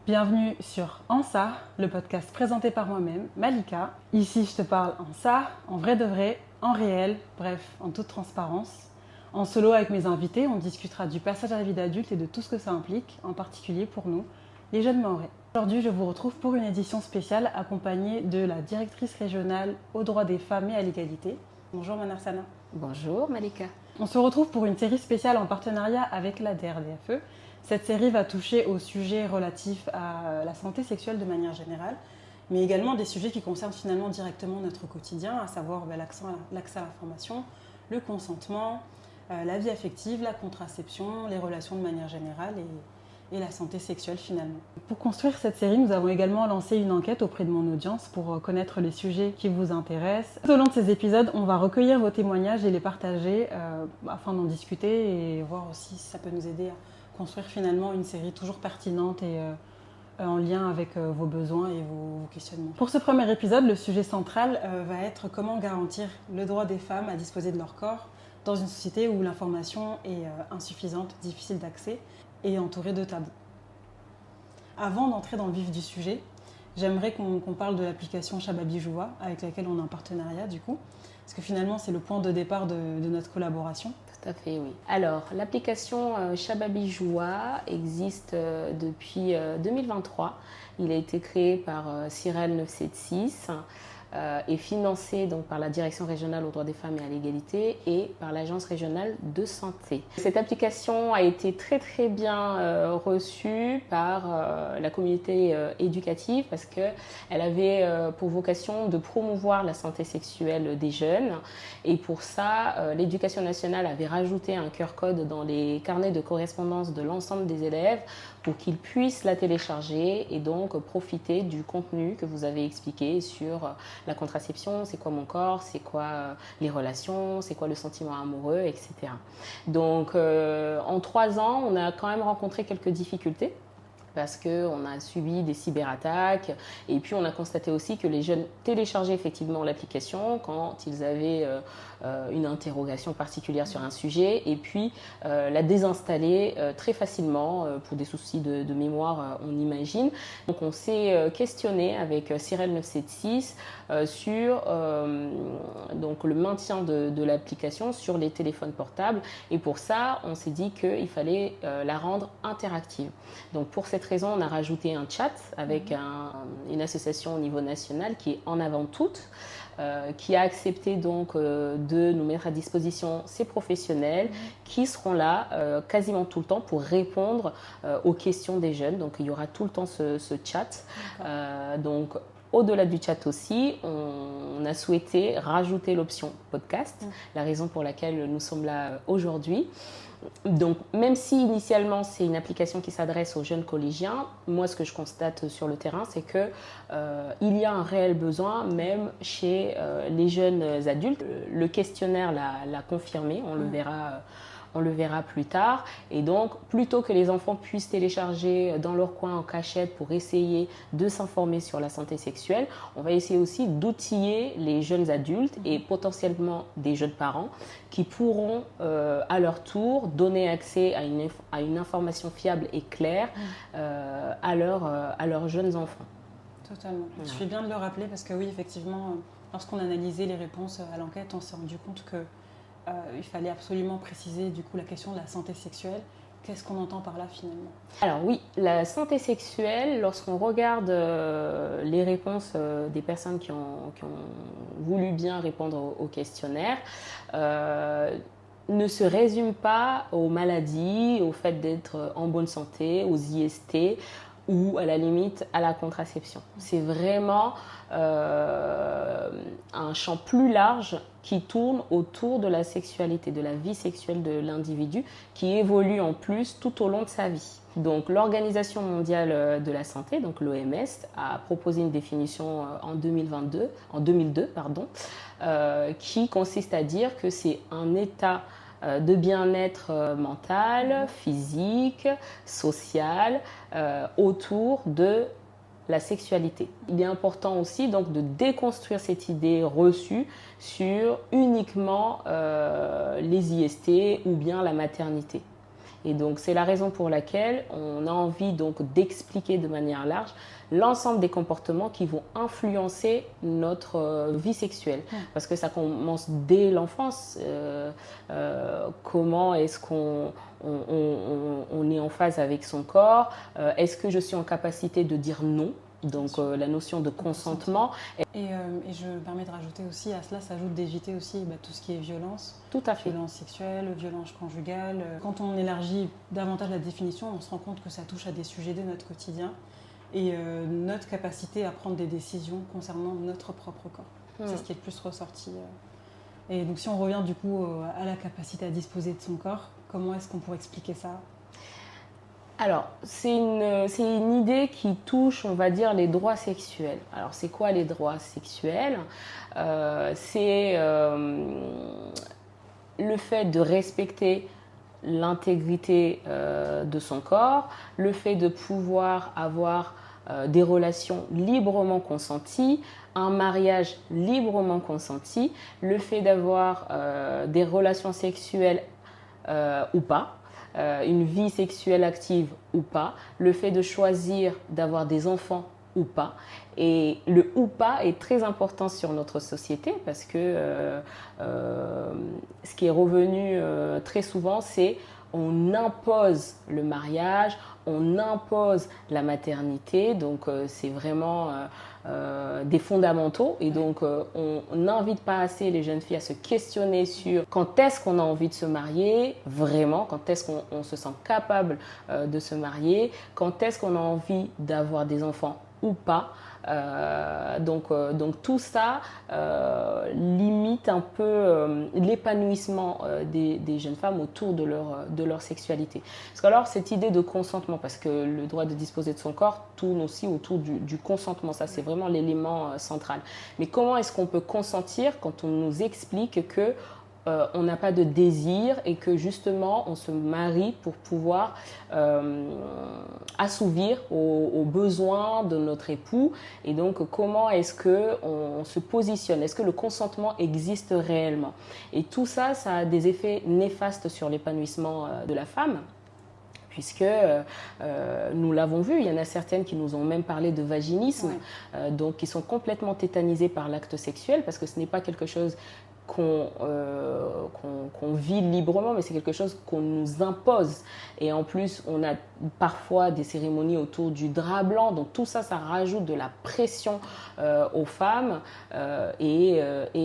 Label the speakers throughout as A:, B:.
A: Bienvenue sur En ça, le podcast présenté par moi-même, Malika. Ici, je te parle en ça, en vrai de vrai, en réel, bref, en toute transparence. En solo avec mes invités, on discutera du passage à la vie d'adulte et de tout ce que ça implique, en particulier pour nous, les jeunes Mahorais. Aujourd'hui, je vous retrouve pour une édition spéciale accompagnée de la directrice régionale aux droits des femmes et à l'égalité. Bonjour Manarsana.
B: Bonjour Malika.
A: On se retrouve pour une série spéciale en partenariat avec la DRDFE. Cette série va toucher aux sujets relatifs à la santé sexuelle de manière générale, mais également des sujets qui concernent finalement directement notre quotidien, à savoir l'accès à l'information, le consentement, la vie affective, la contraception, les relations de manière générale et la santé sexuelle finalement. Pour construire cette série, nous avons également lancé une enquête auprès de mon audience pour connaître les sujets qui vous intéressent. Tout au long de ces épisodes, on va recueillir vos témoignages et les partager afin d'en discuter et voir aussi si ça peut nous aider à construire finalement une série toujours pertinente et en lien avec vos besoins et vos questionnements. Pour ce premier épisode, le sujet central va être comment garantir le droit des femmes à disposer de leur corps dans une société où l'information est insuffisante, difficile d'accès et entourée de tabous. Avant d'entrer dans le vif du sujet, j'aimerais qu'on parle de l'application Shababijoua avec laquelle on est en partenariat du coup, parce que finalement c'est le point de départ de notre collaboration.
B: Tout à fait, oui. Alors, l'application Shababijoua existe depuis 2023. Il a été créé par Cyrel 976 et financé donc, par la Direction régionale aux droits des femmes et à l'égalité et par l'Agence régionale de santé. Cette application a été très bien reçue par la communauté éducative parce qu'elle avait pour vocation de promouvoir la santé sexuelle des jeunes. Et pour ça, l'Éducation nationale avait rajouté un QR-code dans les carnets de correspondance de l'ensemble des élèves pour qu'ils puissent la télécharger et donc profiter du contenu que vous avez expliqué sur la contraception, c'est quoi mon corps, c'est quoi les relations, c'est quoi le sentiment amoureux, etc. Donc en 3 ans, on a quand même rencontré quelques difficultés parce qu'on a subi des cyberattaques et puis on a constaté aussi que les jeunes téléchargeaient effectivement l'application quand ils avaient une interrogation particulière sur un sujet et puis la désinstaller très facilement pour des soucis de mémoire, on imagine. Donc on s'est questionné avec Cyrel 976 sur donc le maintien de l'application sur les téléphones portables et pour ça on s'est dit qu'il fallait la rendre interactive. Donc pour cette raison on a rajouté un chat avec une association au niveau national qui est En Avant Toutes, qui a accepté donc de nous mettre à disposition ces professionnels qui seront là quasiment tout le temps pour répondre aux questions des jeunes. Donc il y aura tout le temps ce chat. Donc au-delà du chat aussi, on a souhaité rajouter l'option podcast, la raison pour laquelle nous sommes là aujourd'hui. Donc, même si initialement c'est une application qui s'adresse aux jeunes collégiens, moi ce que je constate sur le terrain, c'est que il y a un réel besoin, même chez les jeunes adultes. Le questionnaire l'a confirmé, on le verra plus tard. Et donc, plutôt que les enfants puissent télécharger dans leur coin en cachette pour essayer de s'informer sur la santé sexuelle, on va essayer aussi d'outiller les jeunes adultes et potentiellement des jeunes parents qui pourront à leur tour donner accès à une information fiable et claire à leurs jeunes enfants.
A: Totalement. Tu fais bien de le rappeler parce que oui, effectivement, lorsqu'on analysait les réponses à l'enquête, on s'est rendu compte que il fallait absolument préciser du coup la question de la santé sexuelle. Qu'est-ce qu'on entend par là finalement ?
B: Alors oui, la santé sexuelle, lorsqu'on regarde les réponses des personnes qui ont voulu bien répondre au questionnaire, ne se résume pas aux maladies, au fait d'être en bonne santé, aux IST ou à la limite à la contraception. C'est vraiment un champ plus large qui tourne autour de la sexualité, de la vie sexuelle de l'individu qui évolue en plus tout au long de sa vie. Donc l'Organisation mondiale de la santé, donc l'OMS, a proposé une définition en 2002, qui consiste à dire que c'est un état de bien-être mental, physique, social, autour de la sexualité. Il est important aussi donc de déconstruire cette idée reçue sur uniquement les IST ou bien la maternité. Et donc c'est la raison pour laquelle on a envie donc d'expliquer de manière large l'ensemble des comportements qui vont influencer notre vie sexuelle. Parce que ça commence dès l'enfance. Comment est-ce qu'on on est en phase avec son corps? Est-ce que je suis en capacité de dire non? Donc la notion de consentement.
A: Et je me permets de rajouter aussi, à cela s'ajoute d'éviter aussi tout ce qui est violence.
B: Tout à fait.
A: Violence sexuelle, violence conjugale. Quand on élargit davantage la définition, on se rend compte que ça touche à des sujets de notre quotidien et notre capacité à prendre des décisions concernant notre propre corps. C'est ce qui est le plus ressorti. Et donc si on revient du coup à la capacité à disposer de son corps, comment est-ce qu'on pourrait expliquer ça?
B: Alors, c'est une idée qui touche, on va dire, les droits sexuels. Alors, c'est quoi les droits sexuels? C'est le fait de respecter l'intégrité de son corps, le fait de pouvoir avoir des relations librement consenties, un mariage librement consenti, le fait d'avoir des relations sexuelles ou pas, une vie sexuelle active ou pas, le fait de choisir d'avoir des enfants ou pas. Et le ou pas est très important sur notre société parce que ce qui est revenu très souvent, c'est on impose le mariage, on impose la maternité, donc c'est vraiment des fondamentaux. Et donc on n'invite pas assez les jeunes filles à se questionner sur quand est-ce qu'on a envie de se marier, vraiment, quand est-ce qu'on se sent capable de se marier, quand est-ce qu'on a envie d'avoir des enfants ou pas. Donc tout ça limite un peu l'épanouissement des jeunes femmes autour de leur sexualité. Parce qu'alors cette idée de consentement, parce que le droit de disposer de son corps tourne aussi autour du consentement, ça c'est vraiment l'élément central. Mais comment est-ce qu'on peut consentir quand on nous explique que on n'a pas de désir et que justement on se marie pour pouvoir assouvir aux besoins de notre époux. Et donc comment est-ce qu'on se positionne? Est-ce que le consentement existe réellement? Et tout ça, ça a des effets néfastes sur l'épanouissement de la femme. Puisque nous l'avons vu, il y en a certaines qui nous ont même parlé de vaginisme, donc qui sont complètement tétanisées par l'acte sexuel, parce que ce n'est pas quelque chose qu'on vit librement, mais c'est quelque chose qu'on nous impose. Et en plus, on a parfois des cérémonies autour du drap blanc, donc tout ça, ça rajoute de la pression aux femmes et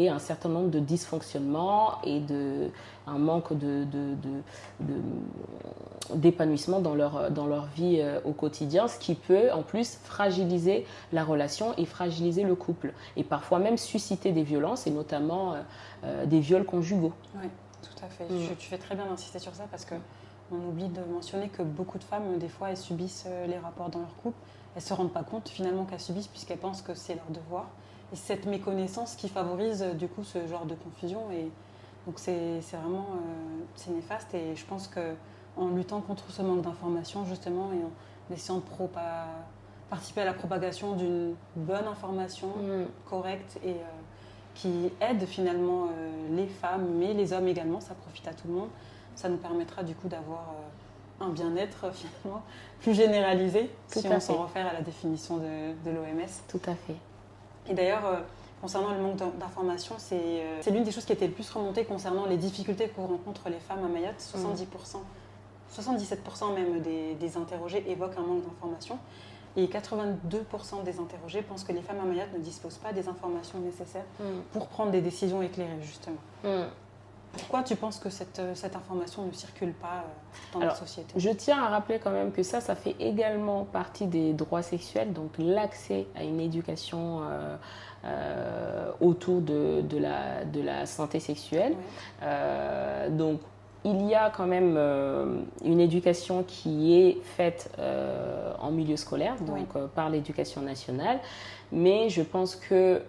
B: un certain nombre de dysfonctionnements et un manque d'épanouissement dans leur vie au quotidien, ce qui peut en plus fragiliser la relation et fragiliser le couple et parfois même susciter des violences et notamment des viols conjugaux.
A: Oui, tout à fait. Tu fais très bien d'insister sur ça parce qu'on oublie de mentionner que beaucoup de femmes, des fois, elles subissent les rapports dans leur couple. Elles ne se rendent pas compte finalement qu'elles subissent puisqu'elles pensent que c'est leur devoir. Et c'est cette méconnaissance qui favorise du coup ce genre de confusion. Et donc c'est vraiment c'est néfaste. Et je pense qu'en luttant contre ce manque d'information justement et en essayant de participer à la propagation d'une bonne information correcte et qui aide finalement les femmes, mais les hommes également, ça profite à tout le monde. Ça nous permettra du coup d'avoir un bien-être finalement plus généralisé si on s'en réfère à la définition de l'OMS.
B: Tout à fait.
A: Et d'ailleurs, concernant le manque d'information, c'est l'une des choses qui était le plus remontée concernant les difficultés que rencontrent les femmes à Mayotte. 77% même des interrogés évoquent un manque d'information. Et 82% des interrogés pensent que les femmes à Mayotte ne disposent pas des informations nécessaires pour prendre des décisions éclairées, justement. Pourquoi tu penses que cette information ne circule pas dans la société?
B: Je tiens à rappeler quand même que ça fait également partie des droits sexuels, donc l'accès à une éducation autour de la santé sexuelle. Donc, il y a quand même une éducation qui est faite en milieu scolaire, donc par l'éducation nationale, mais je pense que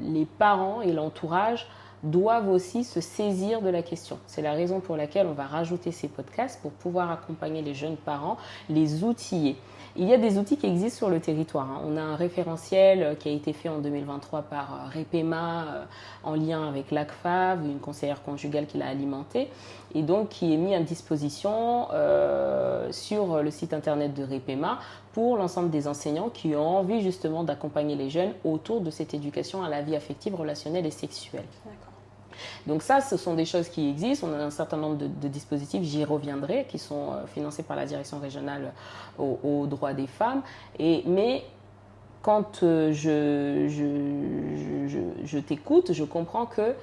B: les parents et l'entourage doivent aussi se saisir de la question. C'est la raison pour laquelle on va rajouter ces podcasts pour pouvoir accompagner les jeunes parents, les outiller. Il y a des outils qui existent sur le territoire. On a un référentiel qui a été fait en 2023 par Repema en lien avec l'ACFAV, une conseillère conjugale qui l'a alimenté, et donc qui est mis à disposition sur le site internet de Repema pour l'ensemble des enseignants qui ont envie justement d'accompagner les jeunes autour de cette éducation à la vie affective, relationnelle et sexuelle. D'accord. Donc ça, ce sont des choses qui existent. On a un certain nombre de dispositifs, j'y reviendrai, qui sont financés par la direction régionale aux droits des femmes. Mais quand je t'écoute, je comprends que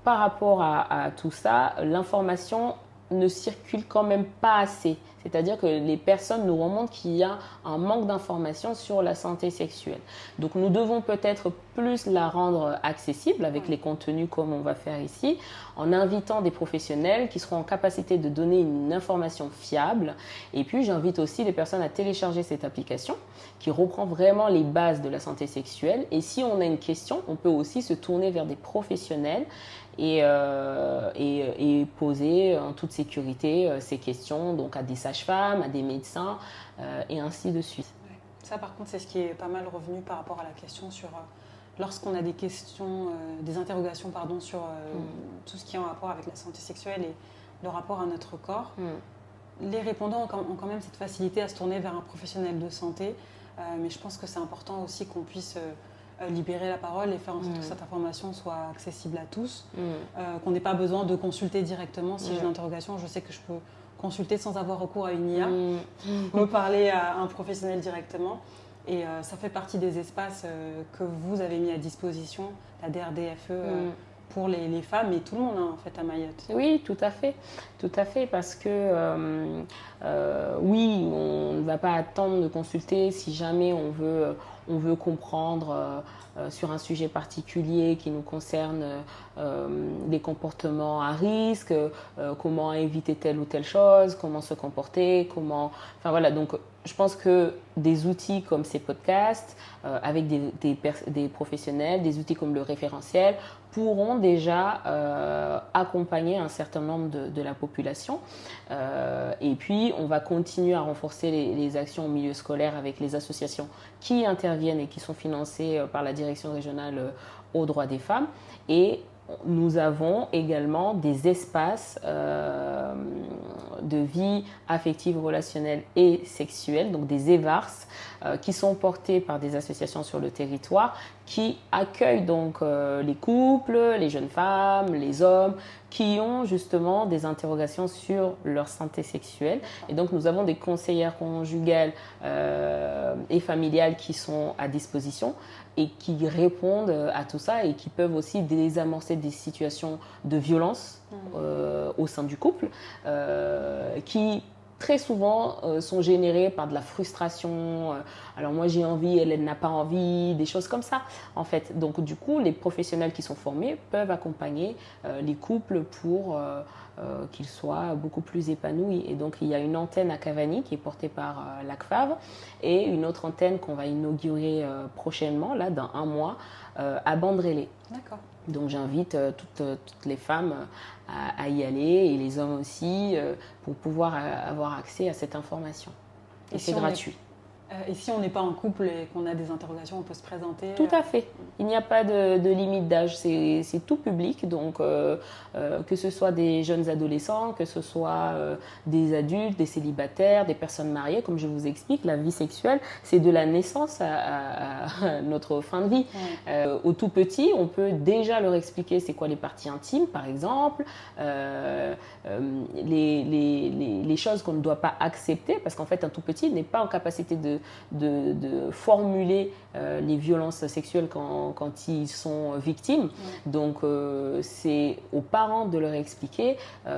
B: par rapport à tout ça, l'information ne circule quand même pas assez. C'est-à-dire que les personnes nous remontent qu'il y a un manque d'informations sur la santé sexuelle. Donc nous devons peut-être plus la rendre accessible avec les contenus comme on va faire ici, en invitant des professionnels qui seront en capacité de donner une information fiable. Et puis j'invite aussi les personnes à télécharger cette application qui reprend vraiment les bases de la santé sexuelle. Et si on a une question, on peut aussi se tourner vers des professionnels et poser en toute sécurité ces questions donc à des sages-femmes, à des médecins et ainsi de suite.
A: Ouais. Ça par contre c'est ce qui est pas mal revenu par rapport à la question sur lorsqu'on a des questions, des interrogations pardon, sur tout ce qui est en rapport avec la santé sexuelle et le rapport à notre corps. Les répondants ont quand même cette facilité à se tourner vers un professionnel de santé, mais je pense que c'est important aussi qu'on puisse libérer la parole et faire en sorte que cette information soit accessible à tous, qu'on n'ait pas besoin de consulter directement. Si j'ai une interrogation, je sais que je peux consulter sans avoir recours à une IA, me parler à un professionnel directement. Et ça fait partie des espaces que vous avez mis à disposition, la DRDFE, pour les femmes et tout le monde en fait à Mayotte.
B: Oui, tout à fait, parce que oui, on ne va pas attendre de consulter si jamais on veut comprendre sur un sujet particulier qui nous concerne les comportements à risque, comment éviter telle ou telle chose, comment se comporter, enfin voilà, donc je pense que des outils comme ces podcasts, avec des professionnels, des outils comme le référentiel, pourront déjà accompagner un certain nombre de la population. Et puis, on va continuer à renforcer les actions au milieu scolaire avec les associations qui interviennent et qui sont financées par la direction régionale aux droits des femmes. Et nous avons également des espaces de vie affective, relationnelle et sexuelle, donc des EVARS, qui sont portés par des associations sur le territoire, qui accueillent donc les couples, les jeunes femmes, les hommes, qui ont justement des interrogations sur leur santé sexuelle. Et donc nous avons des conseillères conjugales et familiales qui sont à disposition et qui répondent à tout ça et qui peuvent aussi désamorcer des situations de violence au sein du couple qui très souvent sont générées par de la frustration. Alors moi j'ai envie, elle n'a pas envie, des choses comme ça en fait. Donc du coup les professionnels qui sont formés peuvent accompagner les couples pour qu'ils soient beaucoup plus épanouis. Et donc il y a une antenne à Cavani qui est portée par l'ACFAV et une autre antenne qu'on va inaugurer prochainement, là dans un mois, à Bandrélé. D'accord. Donc j'invite toutes les femmes à y aller et les hommes aussi pour pouvoir avoir accès à cette information. Et c'est gratuit.
A: Et si on n'est pas en couple et qu'on a des interrogations, on peut se présenter?
B: Tout à fait. Il n'y a pas de limite d'âge, c'est tout public. Donc, que ce soit des jeunes adolescents, que ce soit des adultes, des célibataires, des personnes mariées, comme je vous explique, la vie sexuelle, c'est de la naissance à notre fin de vie. Ouais. Au tout petit, on peut déjà leur expliquer c'est quoi les parties intimes, par exemple, les choses qu'on ne doit pas accepter, parce qu'en fait, un tout petit n'est pas en capacité de formuler les violences sexuelles quand ils sont victimes. Donc, c'est aux parents de leur expliquer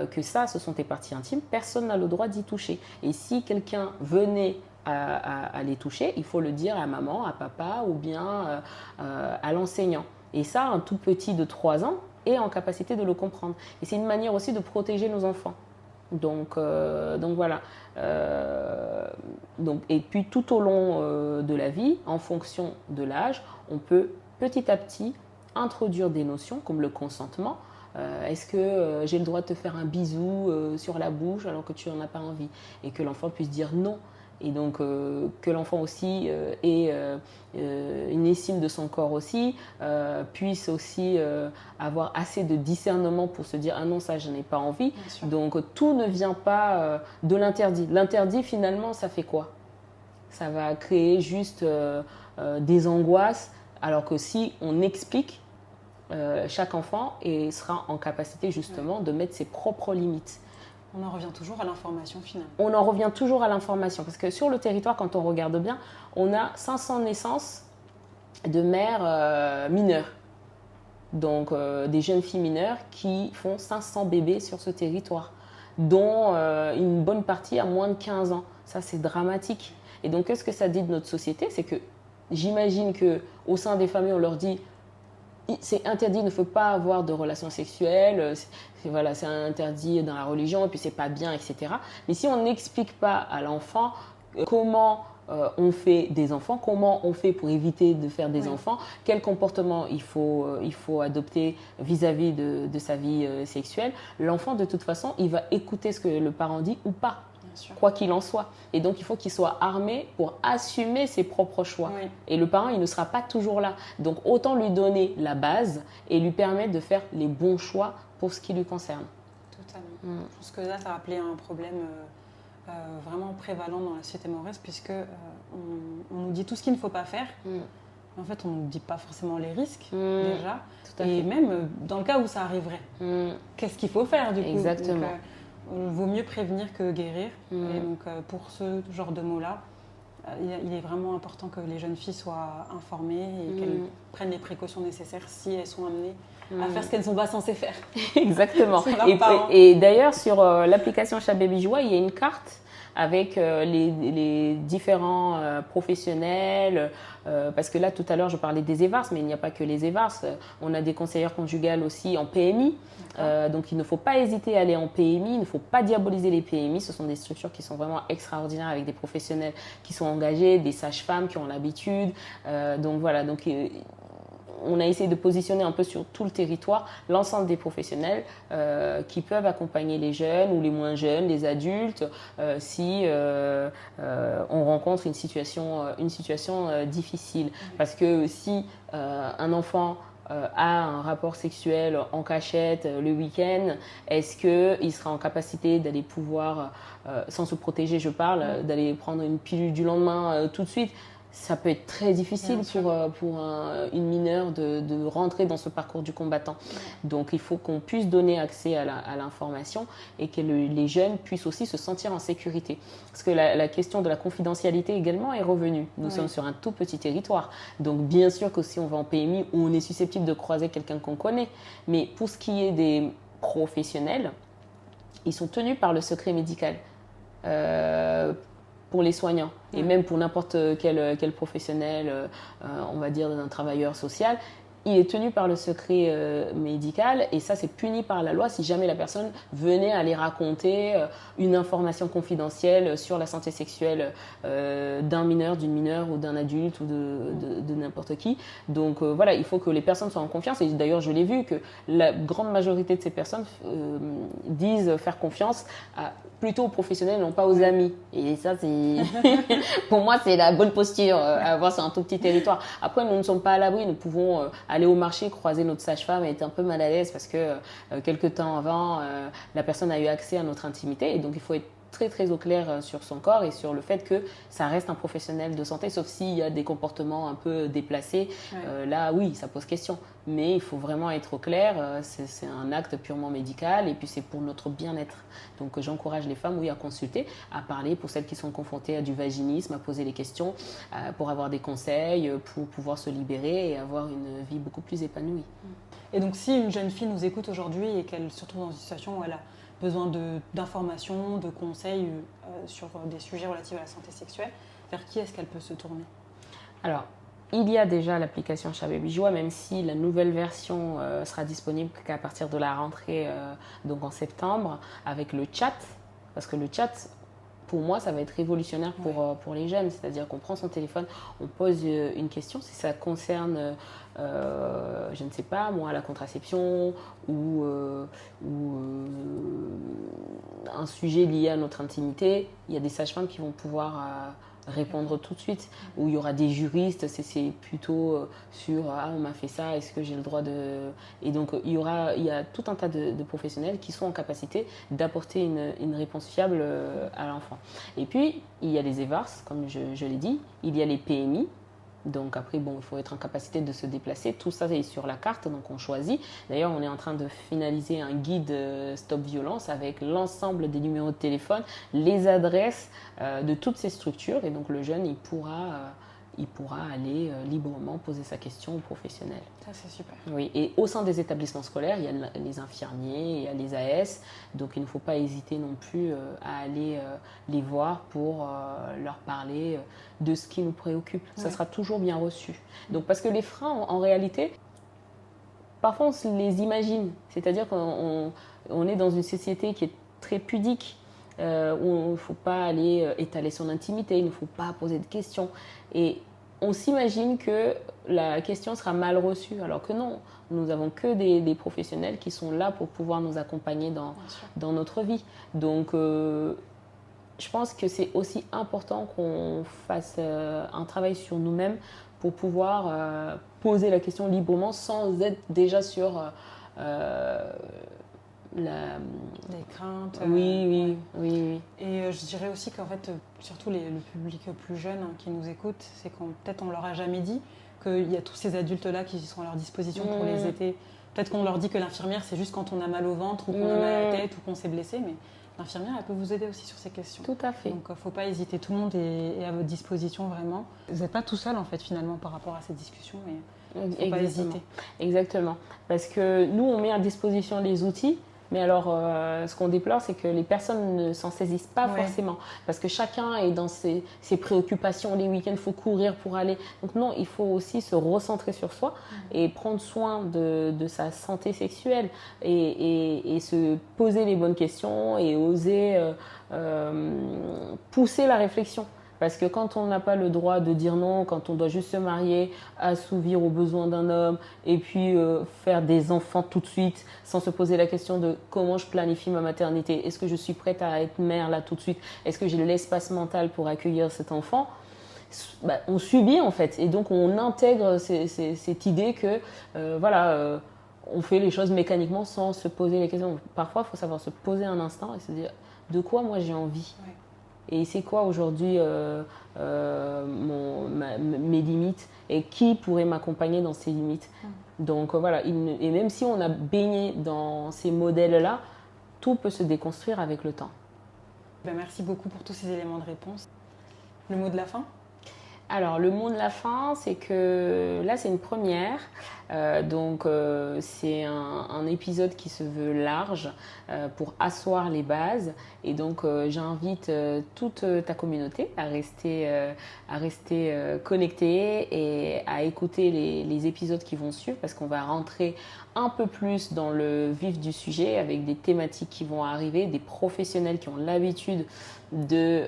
B: que ça, ce sont tes parties intimes, personne n'a le droit d'y toucher. Et si quelqu'un venait à les toucher, il faut le dire à maman, à papa ou bien à l'enseignant. Et ça, un tout petit de 3 ans est en capacité de le comprendre. Et c'est une manière aussi de protéger nos enfants. Donc voilà. Et puis tout au long de la vie, en fonction de l'âge, on peut petit à petit introduire des notions comme le consentement. Est-ce que j'ai le droit de te faire un bisou sur la bouche alors que tu n'en as pas envie? Et que l'enfant puisse dire non. Et donc que l'enfant aussi ait une estime de son corps aussi, puisse aussi avoir assez de discernement pour se dire ah non, ça je n'ai pas envie. Donc tout ne vient pas de l'interdit. L'interdit finalement ça fait quoi? Ça va créer juste des angoisses, alors que si on explique, chaque enfant sera en capacité justement de mettre ses propres limites.
A: On en revient toujours à l'information finalement.
B: On en revient toujours à l'information parce que sur le territoire, quand on regarde bien, on a 500 naissances de mères mineures. Donc des jeunes filles mineures qui font 500 bébés sur ce territoire, dont une bonne partie a moins de 15 ans. Ça, c'est dramatique. Et donc, qu'est-ce que ça dit de notre société? C'est que j'imagine qu'au sein des familles, on leur dit c'est interdit, il ne faut pas avoir de relations sexuelles, voilà, c'est interdit dans la religion, et puis c'est pas bien, etc. Mais si on n'explique pas à l'enfant comment on fait des enfants, comment on fait pour éviter de faire des enfants, quel comportement il faut adopter vis-à-vis de sa vie sexuelle, l'enfant de toute façon, il va écouter ce que le parent dit ou pas. Quoi qu'il en soit. Et donc, il faut qu'il soit armé pour assumer ses propres choix. Oui. Et le parent, il ne sera pas toujours là. Donc, autant lui donner la base et lui permettre de faire les bons choix pour ce qui lui concerne.
A: Totalement. Je pense que là, tu as rappelé un problème vraiment prévalent dans la société mahoraise, puisque on nous dit tout ce qu'il ne faut pas faire. En fait, on ne nous dit pas forcément les risques, déjà. Tout à fait. Et même dans le cas où ça arriverait, qu'est-ce qu'il faut faire, du coup?
B: Exactement.
A: Donc, vaut mieux prévenir que guérir. Et donc, pour ce genre de mots-là, il est vraiment important que les jeunes filles soient informées et qu'elles prennent les précautions nécessaires si elles sont amenées à faire ce qu'elles ne sont pas censées faire.
B: Exactement. Et d'ailleurs, sur l'application Chababy Joie, il y a une carte avec les différents professionnels, parce que là, tout à l'heure, je parlais des EVARS, mais il n'y a pas que les EVARS. On a des conseillères conjugales aussi en PMI. Donc, il ne faut pas hésiter à aller en PMI. Il ne faut pas diaboliser les PMI. Ce sont des structures qui sont vraiment extraordinaires avec des professionnels qui sont engagés, des sages-femmes qui ont l'habitude. Donc, voilà. Donc, on a essayé de positionner un peu sur tout le territoire l'ensemble des professionnels qui peuvent accompagner les jeunes ou les moins jeunes, les adultes, si on rencontre une situation difficile. Parce que si un enfant a un rapport sexuel en cachette le week-end, est-ce qu'il sera en capacité d'aller pouvoir, sans se protéger je parle, d'aller prendre une pilule du lendemain tout de suite? Ça peut être très difficile pour une mineure de rentrer dans ce parcours du combattant. Donc, il faut qu'on puisse donner accès à l'information et que les jeunes puissent aussi se sentir en sécurité. Parce que la question de la confidentialité également est revenue. Nous sommes sur un tout petit territoire. Donc, bien sûr que si on va en PMI, on est susceptible de croiser quelqu'un qu'on connaît. Mais pour ce qui est des professionnels, ils sont tenus par le secret médical. Pour les soignants et même pour n'importe quel professionnel, on va dire d'un travailleur social, il est tenu par le secret médical et ça c'est puni par la loi si jamais la personne venait à aller raconter une information confidentielle sur la santé sexuelle d'un mineur, d'une mineure ou d'un adulte ou de n'importe qui. Donc voilà, il faut que les personnes soient en confiance et d'ailleurs je l'ai vu que la grande majorité de ces personnes disent faire confiance plutôt aux professionnels, non pas aux amis. Et ça, c'est pour moi, c'est la bonne posture à avoir sur un tout petit territoire. Après, nous ne sommes pas à l'abri. Nous pouvons aller au marché, croiser notre sage-femme et être un peu mal à l'aise parce que quelques temps avant, la personne a eu accès à notre intimité. Et donc, il faut être très très au clair sur son corps et sur le fait que ça reste un professionnel de santé, sauf s'il y a des comportements un peu déplacés. Là, oui, ça pose question. Mais il faut vraiment être au clair. C'est un acte purement médical et puis c'est pour notre bien-être. Donc j'encourage les femmes, oui, à consulter, à parler pour celles qui sont confrontées à du vaginisme, à poser les questions, pour avoir des conseils, pour pouvoir se libérer et avoir une vie beaucoup plus épanouie.
A: Et donc si une jeune fille nous écoute aujourd'hui et qu'elle se retrouve dans une situation où elle a besoin d'informations, de conseils sur des sujets relatifs à la santé sexuelle, vers qui est-ce qu'elle peut se tourner?
B: Alors, il y a déjà l'application Chababy Joie, même si la nouvelle version sera disponible qu'à partir de la rentrée, donc en septembre, avec le chat. Parce que le chat, pour moi, ça va être révolutionnaire pour les jeunes. C'est-à-dire qu'on prend son téléphone, on pose une question. Si ça concerne, je ne sais pas, moi, la contraception ou un sujet lié à notre intimité, il y a des sages-femmes qui vont pouvoir répondre tout de suite. Ou il y aura des juristes, c'est plutôt sur « Ah, on m'a fait ça, est-ce que j'ai le droit de… » Et donc, il y a tout un tas de professionnels qui sont en capacité d'apporter une réponse fiable à l'enfant. Et puis, il y a les EVARS, comme je l'ai dit, il y a les PMI. Donc après, bon, il faut être en capacité de se déplacer. Tout ça est sur la carte, donc on choisit. D'ailleurs, on est en train de finaliser un guide Stop Violence avec l'ensemble des numéros de téléphone, les adresses de toutes ces structures. Et donc le jeune, il pourra aller librement poser sa question aux professionnels.
A: Ça, c'est super.
B: Oui, et au sein des établissements scolaires, il y a les infirmiers, il y a les AS, donc il ne faut pas hésiter non plus à aller les voir pour leur parler de ce qui nous préoccupe. Ça sera toujours bien reçu. Donc, parce que les freins, en réalité, parfois on se les imagine, c'est-à-dire qu'on est dans une société qui est très pudique, où il ne faut pas aller étaler son intimité, il ne faut pas poser de questions. Et on s'imagine que la question sera mal reçue, alors que non, nous n'avons que des professionnels qui sont là pour pouvoir nous accompagner dans notre vie. Donc, je pense que c'est aussi important qu'on fasse un travail sur nous-mêmes pour pouvoir poser la question librement sans être déjà sur…
A: des craintes.
B: Oui.
A: Et je dirais aussi qu'en fait, surtout le public plus jeune qui nous écoute, c'est qu'on peut-être on leur a jamais dit qu'il y a tous ces adultes-là qui sont à leur disposition pour les aider. Peut-être qu'on leur dit que l'infirmière, c'est juste quand on a mal au ventre ou qu'on a mal à la tête ou qu'on s'est blessé, mais l'infirmière, elle peut vous aider aussi sur ces questions.
B: Tout à fait.
A: Donc, il ne faut pas hésiter. Tout le monde est à votre disposition, vraiment. Vous n'êtes pas tout seul, en fait, finalement, par rapport à cette discussion, mais il ne faut pas hésiter.
B: Exactement. Parce que nous, on met à disposition les outils, mais alors, ce qu'on déplore, c'est que les personnes ne s'en saisissent pas forcément. Parce que chacun est dans ses préoccupations. Les week-ends, il faut courir pour aller. Donc non, il faut aussi se recentrer sur soi et prendre soin de sa santé sexuelle et se poser les bonnes questions et oser pousser la réflexion. Parce que quand on n'a pas le droit de dire non, quand on doit juste se marier, assouvir aux besoins d'un homme et puis faire des enfants tout de suite sans se poser la question de comment je planifie ma maternité, est-ce que je suis prête à être mère là tout de suite, est-ce que j'ai l'espace mental pour accueillir cet enfant, on subit en fait. Et donc on intègre cette idée que on fait les choses mécaniquement sans se poser les questions. Parfois, il faut savoir se poser un instant et se dire de quoi moi j'ai envie. Et c'est quoi aujourd'hui mes limites et qui pourrait m'accompagner dans ces limites. Donc voilà, et même si on a baigné dans ces modèles-là, tout peut se déconstruire avec le temps.
A: Merci beaucoup pour tous ces éléments de réponse. Le mot de la fin ?
B: Alors, le mot de la fin, c'est que là, c'est une première. C'est un épisode qui se veut large pour asseoir les bases. Et donc, j'invite toute ta communauté à rester connectée et à écouter les épisodes qui vont suivre parce qu'on va rentrer un peu plus dans le vif du sujet avec des thématiques qui vont arriver, des professionnels qui ont l'habitude de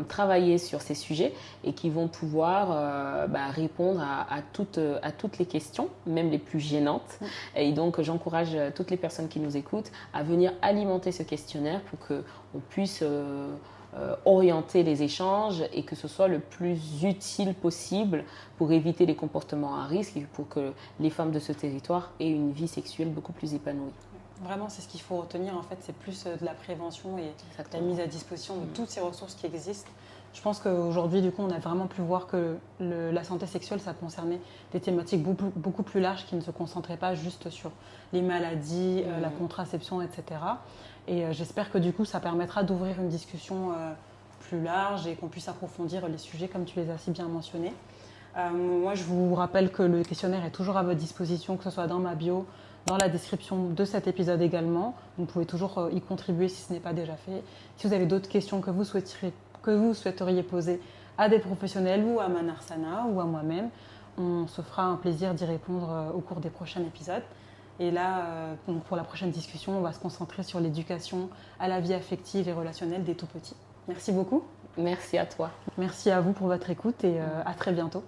B: travailler sur ces sujets et qui vont pouvoir répondre à toutes les questions, même les plus gênantes. Et donc, j'encourage toutes les personnes qui nous écoutent à venir alimenter ce questionnaire pour qu'on puisse orienter les échanges et que ce soit le plus utile possible pour éviter les comportements à risque et pour que les femmes de ce territoire aient une vie sexuelle beaucoup plus épanouie.
A: Vraiment, c'est ce qu'il faut retenir. En fait, c'est plus de la prévention et la mise à disposition de toutes ces ressources qui existent. Je pense qu'aujourd'hui, du coup, on a vraiment pu voir que la santé sexuelle, ça concernait des thématiques beaucoup plus larges qui ne se concentraient pas juste sur les maladies, la contraception, etc. Et j'espère que du coup, ça permettra d'ouvrir une discussion plus large et qu'on puisse approfondir les sujets comme tu les as si bien mentionnés. Moi, je vous rappelle que le questionnaire est toujours à votre disposition, que ce soit dans ma bio, dans la description de cet épisode également. Vous pouvez toujours y contribuer si ce n'est pas déjà fait. Si vous avez d'autres questions que vous souhaiteriez poser à des professionnels ou à Manarsana ou à moi-même, on se fera un plaisir d'y répondre au cours des prochains épisodes. Et là, pour la prochaine discussion, on va se concentrer sur l'éducation à la vie affective et relationnelle des tout-petits. Merci beaucoup.
B: Merci à toi.
A: Merci à vous pour votre écoute et à très bientôt.